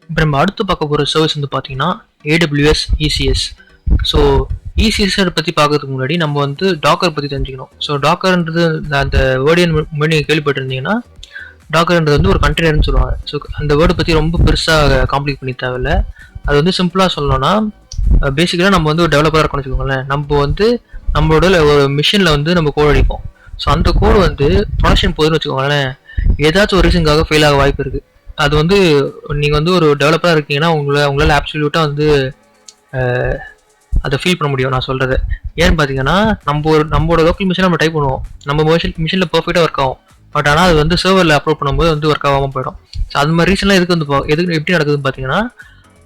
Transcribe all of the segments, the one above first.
இப்போ நம்ம அடுத்து பார்க்க போகிற சர்வீஸ் வந்து பார்த்தீங்கன்னா AWS ECS. ஸோ ECS பற்றி பார்க்கறதுக்கு முன்னாடி நம்ம வந்து டாக்கர் பற்றி தெரிஞ்சுக்கணும். ஸோ டாக்கர்ன்றது அந்த வேர்டு முன்னாடி நீங்கள் கேள்விப்பட்டிருந்தீங்கன்னா, டாக்கர்ன்றது வந்து ஒரு கண்டெய்னர்னு சொல்லுவாங்க. ஸோ அந்த வேர்டை பற்றி ரொம்ப பெருசாக காம்ப்ளிகேட் பண்ணி தேவையில்ல. அது வந்து சிம்பிளாக சொல்லணும்னா, பேசிக்கலாக நம்ம வந்து ஒரு டெவலப்பராக இருக்கணும்னு வச்சுக்கோங்களேன். நம்ம வந்து நம்மளோட ஒரு மிஷினில் வந்து நம்ம கோட் அடிப்போம். ஸோ அந்த கோடு வந்து ப்ரொடக்ஷன் போகுதுன்னு வச்சுக்கோங்களேன், ஏதாச்சும் ஒரு ரீசனுக்காக ஃபெயில் ஆக வாய்ப்பு இருக்குது. அது வந்து நீங்கள் வந்து ஒரு டெவலப்பராக இருக்கீங்கன்னா உங்களால் ஆப்சல்யூட்டாக வந்து அதை ஃபீல் பண்ண முடியும். நான் சொல்கிறது ஏன்னு பார்த்தீங்கன்னா, நம்மளோட லோக்கல் மிஷினை நம்ம டைப் பண்ணுவோம், நம்ம மிஷினில் பர்ஃபெக்டாக ஒர்க் ஆகும். பட் ஆனால் அது வந்து சர்வரில் அப்லோட் பண்ணும்போது வந்து ஒர்க் ஆகாமல் போயிடும். ஸோ அது மாதிரி ரீசன்லாம் எதுக்கு எப்படி நடக்குதுன்னு பார்த்தீங்கன்னா,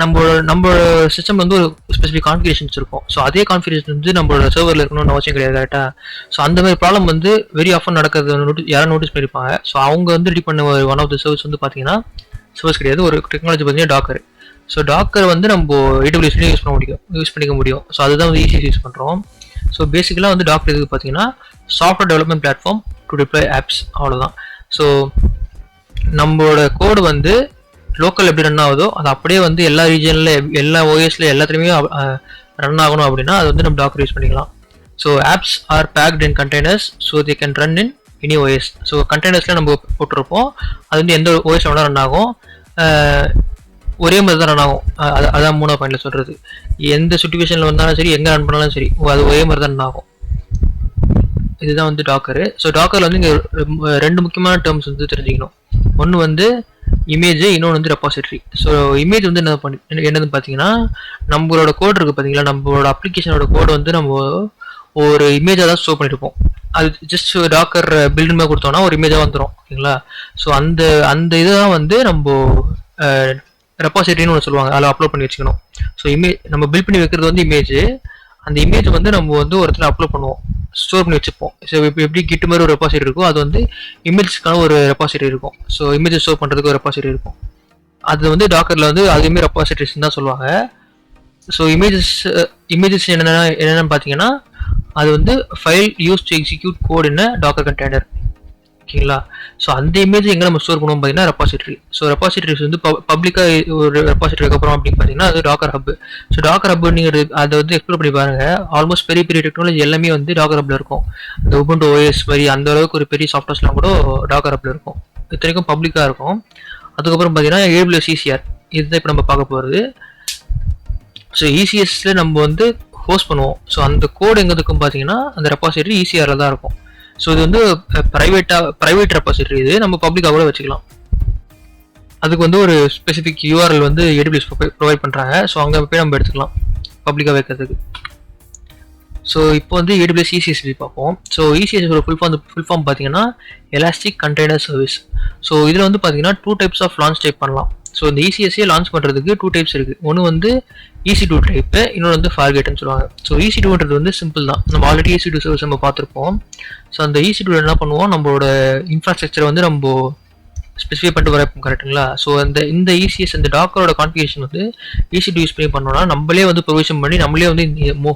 நம்மளோட சிஸ்டம் வந்து ஒரு ஸ்பெசிஃபிக் கான்ஃபிகரேஷன்ஸ் இருக்கும். ஸோ அதே கான்ஃபிகரேஷன் வந்து நம்மளோட சர்வரில் இருக்கணும்னு அவசியம் கிடையாது, கரெக்டாக. ஸோ அந்த மாதிரி ப்ராப்ளம் வந்து வெரி ஆஃபன் நடக்கிறது யாரும் நோட்டீஸ் பண்ணியிருப்பாங்க. ஸோ அவங்க வந்து ரெடி பண்ண ஒன் ஆஃப் த சர்வீஸ் வந்து பார்த்தீங்கன்னா, சர்வீஸ் கிடையாது, ஒரு டெக்னாலஜி பார்த்தீங்கன்னா டாக்கர். ஸோ டாக்கர் வந்து நம்ம AWS யூஸ் பண்ணிக்க முடியும். ஸோ அதுதான் வந்து ECS யூஸ் பண்ணுறோம். ஸோ பேசிக்கலாக வந்து டாக்கர் எதுக்கு பார்த்தீங்கன்னா, software development platform to deploy apps, அவ்வளோதான். ஸோ நம்மளோட கோடு வந்து லோக்கல் எப்படி ரன் ஆகுதோ அது அப்படியே வந்து எல்லா ரீஜனில் எல்லா OSல எல்லாத்துலேயுமே ரன் ஆகணும் அப்படின்னா அது வந்து நம்ம டாக்கர் யூஸ் பண்ணிக்கலாம். So apps are packed in containers so they can run in any OS. So கண்டெய்னர்ஸில் நம்ம போட்டிருப்போம், அது வந்து எந்த OS வேணால் ரன் ஆகும், ஒரே மாதிரி தான் ரன் ஆகும். அதான் 3ஆவது பாயிண்டில் சொல்கிறது. எந்த சுச்சுவேஷனில் வந்தாலும் சரி, எங்கே ரன் பண்ணாலும் சரி, அது ஒரே மாதிரி தான் ரன் ஆகும். இதுதான் வந்து டாக்கரு. ஸோ டாக்கரில் வந்து இங்கே 2 முக்கியமான டேர்ம்ஸ் வந்து தெரிஞ்சுக்கணும். ஒன்று வந்து இமேஜ், இன்னொன்று வந்து ரெபாசிட்டரி. ஸோ இமேஜ் வந்து என்னதுன்னு பார்த்தீங்கன்னா, நம்மளோட கோட் இருக்குது பார்த்தீங்களா, நம்மளோட அப்ளிகேஷனோட கோடு வந்து நம்ம ஒரு இமேஜாக தான் ஸ்டோர் பண்ணியிருப்போம். அது ஜஸ்ட் டாக்கர் பில்டு மாதிரி கொடுத்தோம்னா ஒரு இமேஜாக வந்துடும், ஓகேங்களா. ஸோ அந்த இதுதான் வந்து நம்ம ரெபாசிட்டரின்னு ஒன்று சொல்லுவாங்க, அதில் அப்லோட் பண்ணி வச்சுக்கணும். ஸோ நம்ம பில்ட் பண்ணி வைக்கிறது வந்து இமேஜ். அந்த இமேஜ் வந்து நம்ம வந்து ஒரு இடத்துல அப்லோட் பண்ணுவோம், ஸ்டோர் பண்ணி வச்சுப்போம். ஸோ இப்போ எப்படி கிட் மாதிரி ஒரு ரெபாசிட்டரி இருக்கும், அது வந்து இமேஜஸ்க்கான ஒரு ரெபாசிட்டரி இருக்கும். ஸோ இமேஜ் ஸ்டோர் பண்ணுறதுக்கு ஒரு ரெபாசிட்டரி இருக்கும். அது வந்து டாக்கரில் வந்து அதுவுமே ரெபாசிட்டரிஸ் தான் சொல்லுவாங்க. ஸோ இமேஜஸ் என்னென்னு பார்த்தீங்கன்னா, அது வந்து file use to execute code in Docker container, ஓகேங்களா. ஸோ அந்த இமேஜ் எங்கே நம்ம ஸ்டோர் பண்ணுவோம் பார்த்தீங்கன்னா ரெபாசிட்டரி. ஸோ ரெபாசிட்டரிஸ் வந்து பப்ளிக்காக ஒரு ரெபாசிட்டரிக்கு அப்புறம் அப்படின்னு பார்த்தீங்கன்னா அது Docker hub. So Docker hub நீங்கள் அதை வந்து எக்ஸ்ப்ளோர் பண்ணி பாருங்கள். ஆல்மோஸ்ட் பெரிய பெரிய டெக்னாலஜி எல்லாமே வந்து டாக்கர் ஹப்பில் இருக்கும். இந்த உபுண்டு OS மாதிரி அந்த அளவுக்கு ஒரு பெரிய சாஃப்ட்வேர்ஸ்லாம் கூட டாக்கர் ஹப்பில் இருக்கும். இத்தனைக்கும் பப்ளிக்காக இருக்கும். அதுக்கப்புறம் பார்த்தீங்கன்னா AWS ECR, இதுதான் இப்போ நம்ம பார்க்க போகிறது. ஸோ ECSல நம்ம வந்து ஹோஸ்ட் பண்ணுவோம். ஸோ அந்த கோடு எங்கே இருக்கும் பார்த்தீங்கன்னா, அந்த ரெபாசிட்டரி ECRல தான் இருக்கும். ஸோ இது வந்து ப்ரைவேட் ரெபாசிட்டரி, இது நம்ம பப்ளிக்காக கூட வச்சுக்கலாம். அதுக்கு வந்து ஒரு ஸ்பெசிஃபிக் URL வந்து AWS ப்ரொவைட் பண்ணுறாங்க. ஸோ அங்கே போய் நம்ம எடுத்துக்கலாம் பப்ளிக்காக வைக்கிறதுக்கு. ஸோ இப்போ வந்து AWS ECS பார்ப்போம். ஸோ ECS ஃபுல் ஃபார்ம் பார்த்தீங்கன்னா எலாஸ்டிக் கண்டெய்னர் சர்வீஸ். ஸோ இதில் வந்து பார்த்தீங்கன்னா 2 டைப்ஸ் ஆஃப் லான்ச் டைப் பண்ணலாம். ஸோ இந்த ECSஐ லான்ச் பண்ணுறதுக்கு 2 டைப்ஸ் இருக்குது. ஒன்று வந்து EC2 டைப்பு, இன்னொன்று வந்து ஃபார்கேட்னு சொல்லுவாங்க. ஸோ EC2ன்றது வந்து சிம்பிள் தான், நம்ம ஆல்ரெடி EC2 சர்வீஸ் நம்ம பார்த்துருப்போம். ஸோ அந்த EC2 என்ன பண்ணுவோம், நம்மளோட இன்ஃப்ராஸ்ட்ரக்சரை வந்து நம்ம ஸ்பெசிஃபை பண்ணிட்டு வரப்போம், கரெக்டுங்களா. ஸோ இந்த ECS அந்த டாக்கரோட கான்ஃபிகரேஷன் வந்து EC2 யூஸ் பண்ணி பண்ணோம்னா நம்மளே வந்து ப்ரொவிஷன் பண்ணி நம்மளே வந்து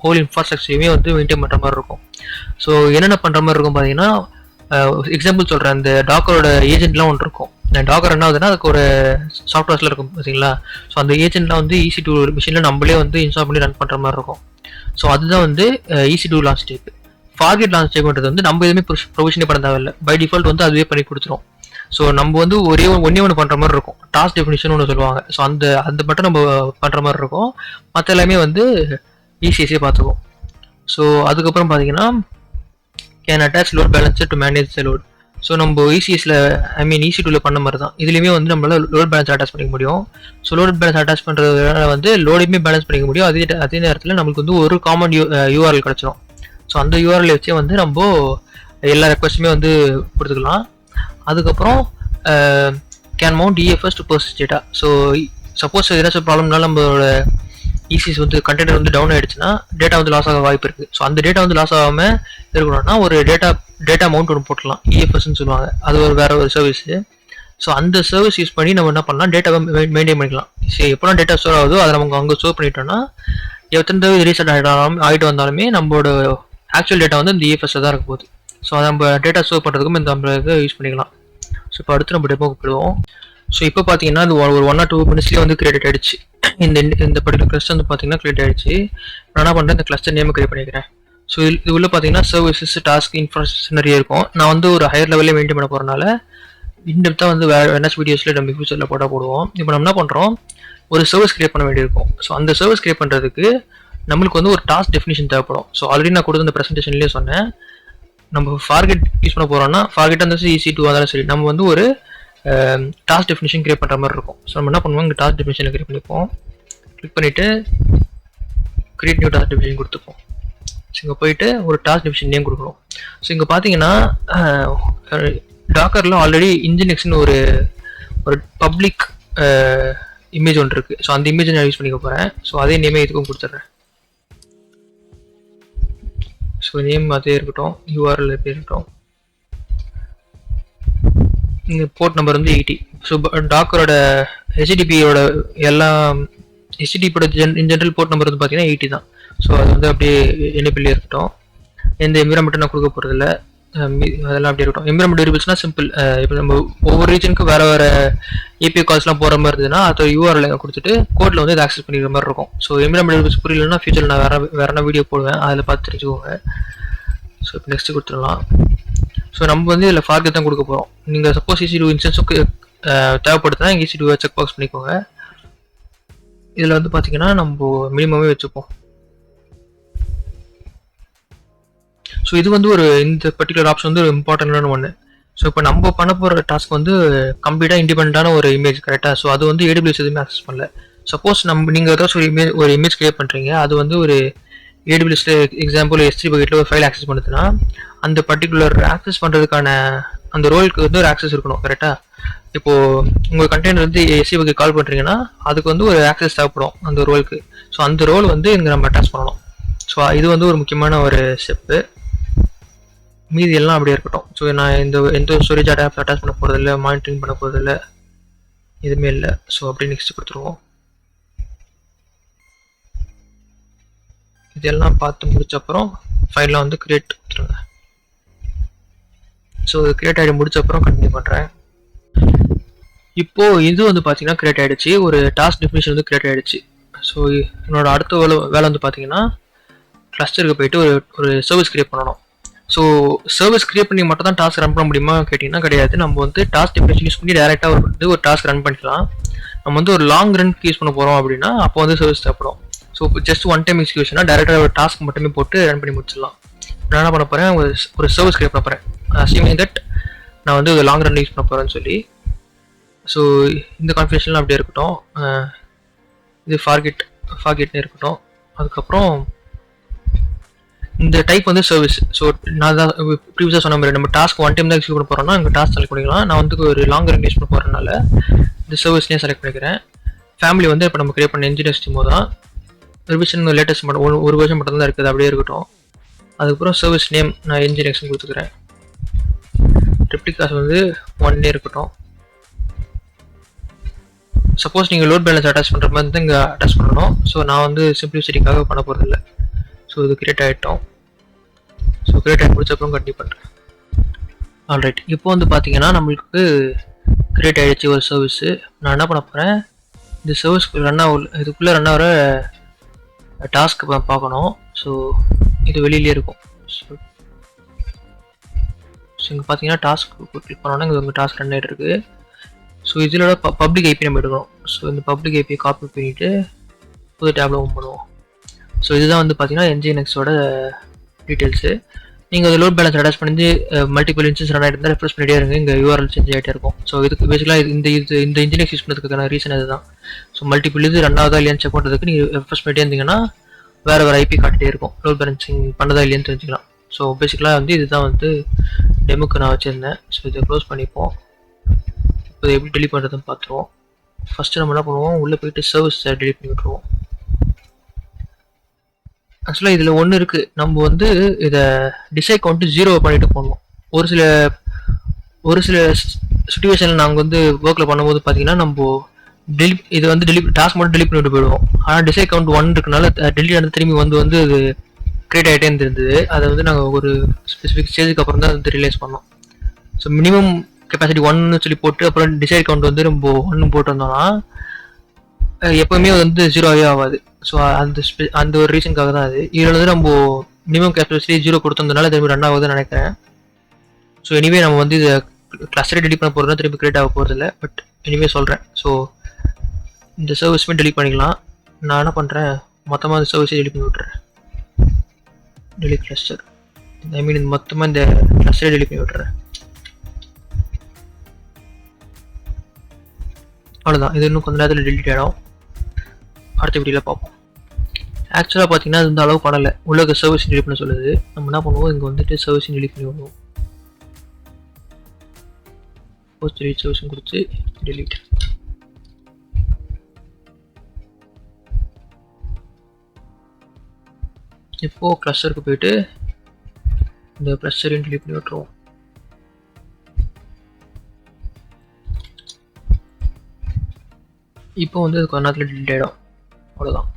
ஹோல் இன்ஃப்ராஸ்ட்ரக்சரையுமே வந்து மெயின்டைன் பண்ணுற மாதிரி இருக்கும். ஸோ என்னென்ன பண்ணுற மாதிரி இருக்கும் பார்த்தீங்கன்னா, எக்ஸாம்பிள் சொல்கிறேன், அந்த டாக்கரோட ஏஜென்ட்லாம் ஒன்று இருக்கும். டாக்கர் என்ன ஆகுதுன்னா அதுக்கு ஒரு சாஃப்ட்வேர்ஸில் இருக்கும் பார்த்தீங்களா. ஸோ அந்த ஏஜென்ட்லாம் வந்து EC2 மிஷினில் நம்மளே வந்து இன்ஸ்டால் பண்ணி ரன் பண்ணுற மாதிரி இருக்கும். ஸோ அதுதான் வந்து EC2 லான்ச் டைப். ஃபார்கேட் லான்ச் டைப்ன்றது வந்து நம்ம எதுவுமே ப்ரொவிஷனே பண்ண தேவையில்லை, பை டிஃபால்ட் வந்து அதுவே பண்ணி கொடுத்துரும். ஸோ நம்ம வந்து ஒன்று பண்ணுற மாதிரி இருக்கும், டாஸ்க் டெஃபினிஷன் ஒன்று சொல்லுவாங்க. ஸோ அந்த மட்டும் நம்ம பண்ணுற மாதிரி இருக்கும், மற்ற எல்லாமே வந்து ECSே பார்த்துக்கும். ஸோ அதுக்கப்புறம் பார்த்தீங்கன்னா can attach load balancer to manage the load. So நம்ம EC2ல பண்ண மாதிரி தான் இதுலேயுமே வந்து நம்மளால் லோட் பேலன்ஸ் அட்டாச் பண்ணிக்க முடியும். ஸோ லோட் பேலன்ஸ் அட்டாச் பண்ணுறதுனால வந்து லோடையுமே பேலன்ஸ் பண்ணிக்க முடியும். அதே நேரத்தில் நம்மளுக்கு வந்து ஒரு காமன் URL கிடச்சிரும். ஸோ அந்த URL வச்சே வந்து நம்ம எல்லா ரெக்வஸ்ட்டுமே வந்து கொடுத்துக்கலாம். அதுக்கப்புறம் can mount EFS to persist data. So suppose ஏதாச்சும் ப்ராப்ளம்னால நம்மளோட ECS வந்து கண்டெய்னர் வந்து டவுன் ஆகிடுச்சுன்னா டேட்டா வந்து லாஸ் ஆக வாய்ப்பு இருக்குது. ஸோ அந்த டேட்டா வந்து லாஸ் ஆகாமல் இருக்கணும்னா ஒரு டேட்டா மவுண்ட் ஒன்று போட்டுக்கலாம், EFSன்னு சொல்லுவாங்க. அது வேற ஒரு சர்வீஸு. ஸோ அந்த சர்வீஸ் யூஸ் பண்ணி நம்ம என்ன பண்ணலாம், டேட்டாவை மெயின்டைன் பண்ணிக்கலாம். சரி, எப்போலாம் டேட்டா ஸ்டோர் ஆகுதோ அதை நம்ம அங்கே ஸ்டோர் பண்ணிட்டோம்னா எத்தனை தடவை ரீசெட் ஆகிட்டு வந்தாலுமே நம்மளோட ஆக்சுவல் டேட்டா வந்து இந்த EFSல தான் இருக்க போகுது. ஸோ நம்ம டேட்டா ஸ்டோர் பண்ணுறதுக்கும் இந்த நம்மளுக்கு யூஸ் பண்ணிக்கலாம். ஸோ இப்போ அடுத்து நம்ம டெமோக்கு போயிடுவோம். ஸோ இப்போ பார்த்தீங்கன்னா அது ஒரு 1 or 2 மினிட்ஸ்லேயே வந்து கிரியேட் ஆகிடுச்சு. இந்த பர்டிகுலர் கிளஸ்டர் வந்து பார்த்தீங்கன்னா கிரியேட் ஆகிடுச்சு. நான் என்ன பண்ணுறேன், இந்த கிளஸ்டர் நேம் கிரியேட் பண்ணிக்கிறேன். ஸோ இது உள்ள பார்த்தீங்கன்னா சர்வீசஸ், டாஸ்க், இன்ஃப்ராஸ்ட்ரக்சர் நிறைய இருக்கும். நான் வந்து ஒரு ஹையர் லெவலில் மெயின்டைன் பண்ண போகிறனால இன்டெப்த்தாக வந்து வேணாச்சு வீடியோஸில் நம்ம ஃபியூச்சரில் போடுவோம். இப்போ நம்ம என்ன பண்ணுறோம், ஒரு சர்வீஸ் கிரியேட் பண்ண வேண்டியிருக்கும். ஸோ அந்த சர்வீஸ் கிரியேட் பண்ணுறதுக்கு நம்மளுக்கு வந்து ஒரு டாஸ்க் டெஃபினிஷன் தேவைப்படும். ஸோ ஆல்ரெடி நான் கொடுத்த இந்த ப்ரெசன்டேஷன்லேயே சொன்னேன், நம்ம ஃபார்கெட் யூஸ் பண்ண போகிறோம்னா ஃபார்கெட் இருந்தாலும் EC2 இருந்தாலும் சரி, நம்ம வந்து ஒரு டாஸ்க் டெஃபினிஷன் கிரியேட் பண்ணுற மாதிரி இருக்கும். ஸோ நம்ம என்ன பண்ணுவோம், இங்கே டாஸ்க் டெஃபினிஷன் கிரியேட் பண்ணிப்போம். கிளிக் பண்ணிவிட்டு கிரியேட் நியூ டாஸ்க் டெஃபினிஷன் கொடுத்துப்போம். ஸோ இங்கே போயிட்டு ஒரு டாஸ்க் டெஃபினிஷன் நேம் கொடுக்கணும். ஸோ இங்கே பார்த்தீங்கன்னா டாக்கரில் ஆல்ரெடி இன்ஜின்எக்ஸ்னு ஒரு பப்ளிக் இமேஜ் ஒன்று இருக்குது. ஸோ அந்த இமேஜை நான் யூஸ் பண்ணிக்க போகிறேன். ஸோ அதே நேமே இதுக்கும் கொடுத்துட்றேன். ஸோ நேம் அதே இருக்கட்டும், URL எப்படி இருக்கட்டும். இந்த போர்ட் நம்பர் வந்து 80. ஸோ டாக்கரோட HTTPயோட எல்லா HTTPயோட இன் ஜென்ரல் போர்ட் நம்பர் வந்து பார்த்தீங்கன்னா 80 தான். ஸோ அது வந்து அப்படியே எனேபிள் இருக்கட்டும். எந்த என்விரான்மெண்ட்டும் நான் கொடுக்க போகிறதில்ல, அதெல்லாம் அப்படியே இருக்கட்டும். என்விரான்மெண்ட் வேரியபிள்ஸ்னால் சிம்பிள். இப்போ நம்ம ஒவ்வொரு ரீஜனுக்கு வேறு வேறு API கால்ஸ்லாம் போகிற மாதிரி இருந்ததுன்னா அது URL கொடுத்துட்டு கோடில் வந்து இதை ஆக்சஸ் பண்ணிக்கிற மாதிரி இருக்கும். ஸோ என்விரான்மெண்ட் வேரியபிள்ஸ் புரியலன்னா ஃபியூச்சரில் நான் வேறு வீடியோ போடுவேன், அதில் பார்த்து தெரிஞ்சுக்கோங்க. ஸோ இப்போ நெக்ஸ்ட் கொடுத்துடலாம். ஸோ நம்ம வந்து இதில் ஃபார்கெட் தான் கொடுக்க போகிறோம். நீங்கள் suppose EC2 இன்ஸ்டன்ஸுக்கு தேவைப்படுதுன்னா EC2 check box பண்ணிக்கோங்க. இதில் வந்து பார்த்தீங்கன்னா நம்ம மினிமமே வச்சுப்போம். ஸோ இது வந்து இந்த பர்டிகுலர் ஆப்ஷன் வந்து ஒரு இம்பார்ட்டண்டான ஒன்று. ஸோ இப்போ நம்ம பண்ண போகிற டாஸ்க் வந்து கம்ப்ளீட்டாக இண்டிபெண்டான ஒரு இமேஜ், கரெக்டாக. ஸோ அது வந்து AWS எதுவுமே ஆக்சஸ் பண்ணல. சப்போஸ் நீங்கள் ஏதாச்சும் ஒரு இமேஜ் கிரியேட் பண்ணுறீங்க, அது வந்து ஒரு AWSல எக்ஸாம்பிள் S3 பக்கெட்டில் ஒரு ஃபைல் ஆக்சஸ் பண்ணுதுன்னா அந்த பர்டிகுலர் ஆக்சஸ் பண்ணுறதுக்கான அந்த ரோலுக்கு வந்து ஒரு ஆக்சஸ் இருக்கணும், கரெக்டாக. இப்போது உங்கள் கண்டெய்னர் வந்து S3 பக்கெட் கால் பண்ணுறீங்கன்னா அதுக்கு வந்து ஒரு ஆக்சஸ் தேவைப்படும் அந்த ரோலுக்கு. ஸோ அந்த ரோல் வந்து இங்கே நம்ம அட்டாச் பண்ணணும். ஸோ இது வந்து ஒரு முக்கியமான ஒரு ஸ்டெப்பு. மீதி எல்லாம் அப்படியே இருக்கட்டும். ஸோ நான் எந்த ஸ்டோரேஜ் அட்டாச் பண்ண போகிறதில்ல, மானிட்டரிங் பண்ண போகிறதில்ல, எதுவுமே இல்லை. ஸோ அப்படியே நெக்ஸ்ட் கொடுத்துருவோம். இதெல்லாம் பார்த்து முடிச்சப்பறம் ஃபைல்லாம் வந்து கிரியேட் கொடுத்துருங்க. ஸோ கிரியேட் ஆகி முடிச்சப்பறம் கண்டினியூ பண்ணுறேன். இப்போது இது வந்து பார்த்தீங்கன்னா கிரியேட் ஆகிடுச்சு, ஒரு டாஸ்க் டெஃபினிஷன் வந்து கிரியேட் ஆகிடுச்சு. ஸோ என்னோட அடுத்த வேலை வந்து பார்த்தீங்கன்னா கிளஸ்டருக்கு போயிட்டு ஒரு சர்வீஸ் கிரியேட் பண்ணணும். ஸோ சர்வீஸ் கிரியேட் பண்ணி மட்டும் தான் டாஸ்க் ரன் பண்ண முடியுமா கேட்டிங்கன்னா கிடையாது. நம்ம வந்து டாஸ்க் டெஃபினிஷன் யூஸ் பண்ணி டேரெக்டாக வந்து ஒரு டாஸ்க் ரன் பண்ணிக்கலாம். நம்ம வந்து ஒரு லாங் ரன்க்கு யூஸ் பண்ண போகிறோம் அப்படின்னா அப்போ வந்து சர்வீஸ் தேவைப்படும். ஸோ ஜஸ்ட் ஒன் டைம் எக்ஸிக்யூஷனா டேரெக்டாக ஒரு டாஸ்க் மட்டுமே போட்டு ரன் பண்ணி முடிச்சிடலாம். நான் என்ன பண்ண போகிறேன், ஒரு சர்வீஸ் கிரியேட் பண்ண போகிறேன். அசியூமிங் தட் நான் வந்து லாங் ரன் யூஸ் பண்ண போகிறேன்னு சொல்லி. ஸோ இந்த கான்ஃபிகரேஷன்லாம் அப்படியே இருக்கட்டும். இது ஃபார்கெட்னு இருக்கட்டும். அதுக்கப்புறம் இந்த டைப் வந்து சர்வீஸ். ஸோ நான் தான் ப்ரீவியஸாக சொன்ன மாதிரி நம்ம டாஸ்க் ஒன் டைம் தான் எக்ஸிக்யூட் பண்ண போகிறோம்னா இங்கே டாஸ்க் செலக்ட் பண்ணிக்கலாம். நான் வந்து ஒரு லாங் ரன் யூஸ் பண்ண போகிறதுனால இந்த சர்வீஸ்லேயே செலக்ட் பண்ணிக்கிறேன். ஃபேமிலி வந்து இப்போ நம்ம கிரியேட் பண்ண இன்ஜினியர்ஸ் டீமோ தான். ரிவிஷன் லேட்டஸ்ட் மட்டும் ஒரு வருஷம் மட்டும் தான் இருக்குது, அப்படியே இருக்கட்டும். அதுக்கப்புறம் சர்வீஸ் நேம் நான் இன்ஜினியர்ஸ்னு கொடுத்துக்கிறேன். ட்ரிப்ளிகாஸ் வந்து 1 இருக்கட்டும். சப்போஸ் நீங்கள் லோட் பேலன்ஸ் அட்டாச் பண்ணுற மாதிரி தான் இங்கே அட்டாச் பண்ணணும். ஸோ நான் வந்து சிம்பிளிசிட்டிக்காக பண்ண போகிறதில்ல. ஸோ இது கிரியேட் ஆகிட்டோம். ஸோ கிரியேட் ஆகி முடிச்சப்பறம் கண்டினியூ பண்ணுறேன். ஆல்ரைட், இப்போ வந்து பார்த்தீங்கன்னா நம்மளுக்கு கிரியேட் ஆகிடுச்சு ஒரு சர்வீஸு. நான் என்ன பண்ண போகிறேன், இந்த சர்வீஸ் இதுக்குள்ளே ரன் ஆகிற டாஸ்க் பார்க்கணும். ஸோ இது வெளியிலே இருக்கும். ஸோ இங்கே பார்த்தீங்கன்னா டாஸ்க் கிளிக் பண்ணோன்னா இங்கே உங்கள் டாஸ்க் ரன் ஆகிட்டு இருக்கு. ஸோ இதில் பப்ளிக் ஐபி நம்ம எடுக்கணும். ஸோ இந்த பப்ளிக் ஐபியை காப்பி பண்ணிவிட்டு புது டேப்ல ஓப்பன் பண்ணுவோம். ஸோ இதுதான் வந்து பார்த்தீங்கன்னா NGINXோட டீட்டெயில்ஸு. நீங்கள் அது லோட் பேலன்ஸ் அட்டாச் பண்ணி மல்டிபிள் இன்ஸ்டன்ஸ் ரன் ஆகிட்டு இருந்தால் ரெஃப்ரெஷ் பண்ணிட்டே இருங்க, இங்கே URL சேஞ்ச் ஆகிட்டே இருக்கும். ஸோ இதுக்கு பேசிக்கலாக இந்த NGINX யூஸ் பண்ணுறதுக்கான ரீசன் இதுதான். ஸோ மல்டிபிள் இது ரன் ஆகுதா இல்லையான்னு செக் பண்ணுறதுக்கு நீங்கள் ரெஃப்ரெஷ் பண்ணிட்டே இருந்தீங்கன்னா வேறு ஐபி காட்டிகிட்டே இருக்கும், லோட் பேலன்சிங் பண்ணதா இல்லையான்னு தெரிஞ்சுக்கலாம். ஸோ பேசிக்கலாக வந்து இதுதான் வந்து டெமோக்கு நான் வச்சுருந்தேன். ஸோ இதை க்ளோஸ் பண்ணிப்போம். இப்போ எப்படி டெலிட் பண்ணுறதுன்னு பார்த்துருவோம். ஃபஸ்ட்டு நம்ம என்ன பண்ணுவோம், உள்ளே போயிட்டு சர்வீஸை டெலிட் பண்ணி விட்டுருவோம். ஆக்சுவலாக இதில் ஒன்று இருக்குது, நம்ம வந்து இதை டிசைட் கவுண்ட்டு 0 பண்ணிட்டு போடணும். ஒரு சில சுச்சுவேஷனில் நாங்கள் வந்து ஒர்க்கில் பண்ணும்போது பார்த்தீங்கன்னா நம்ம இதை வந்து டாஸ்க் மட்டும் டெலிட் பண்ணிவிட்டு போயிடுவோம். ஆனால் டிசைட் கவுண்ட் 1 இருக்கனால டெலிட் ஆனது திரும்பி வந்து அது கிரியேட் ஆகிட்டே இருந்தது. அதை வந்து நாங்கள் ஒரு ஸ்பெசிஃபிக் ஸ்டேஜுக்கு அப்புறம் தான் வந்து ரியலைஸ் பண்ணோம். ஸோ மினிமம் கெப்பாசிட்டி 1 சொல்லி போட்டு அப்புறம் டிசைட் கவுண்ட் வந்து நம்ம 1 போட்டு வந்தோம்னா எப்பவுமே வந்து 0 ஆகாது. ஸோ அந்த ஒரு ரீசனுக்காக தான் அது. இதில் வந்து நம்ம மினிமம் கெப்பாசிட்டி 0 கொடுத்ததுனால திரும்பி ரன் ஆகுதுன்னு நினைக்கிறேன். ஸோ எனிவே நம்ம வந்து இதை கிளஸ்டரை டெலிட் பண்ண போகிறதுனா திரும்பி கிரியேட் ஆக போகிறது இல்லை. பட் எனிவே சொல்கிறேன். ஸோ இந்த சர்வீஸுமே டெலிட் பண்ணிக்கலாம். நான் என்ன பண்ணுறேன், மொத்தமாக இந்த சர்வீஸை டெலிட் பண்ணி விட்டுறேன். டெலிட் கிளஸ்டர், ஐ மீன் மொத்தமாக இந்த கிளஸ்டரை டெலிட் பண்ணி விட்டுறேன். அவ்வளோதான். இது இன்னும் கொஞ்ச நேரத்தில் டெலிட் ஆகிடும். அடுத்த வீடியோவில் பார்ப்போம். ஆக்சுவலாக பார்த்தீங்கன்னா இந்த அளவு பண்ணலை. உள்ள சர்வீஸ் டெலிட் பண்ண சொல்லுது. நம்ம என்ன பண்ணுவோம், இங்கே வந்துட்டு சர்வீஸ் டெலிட் பண்ணி விடுவோம். போஸ்ட் டெலிட் சர்வீஸ் கொடுத்து டெலிட். இப்போது கிளஸ்டருக்கு போயிட்டு இந்த கிளஸ்டரையும் டெலிட் பண்ணி விட்டுருவோம். இப்போ வந்து கொஞ்ச நேரத்தில் டெலிட் ஆகிடும். அவ்வளோதான்.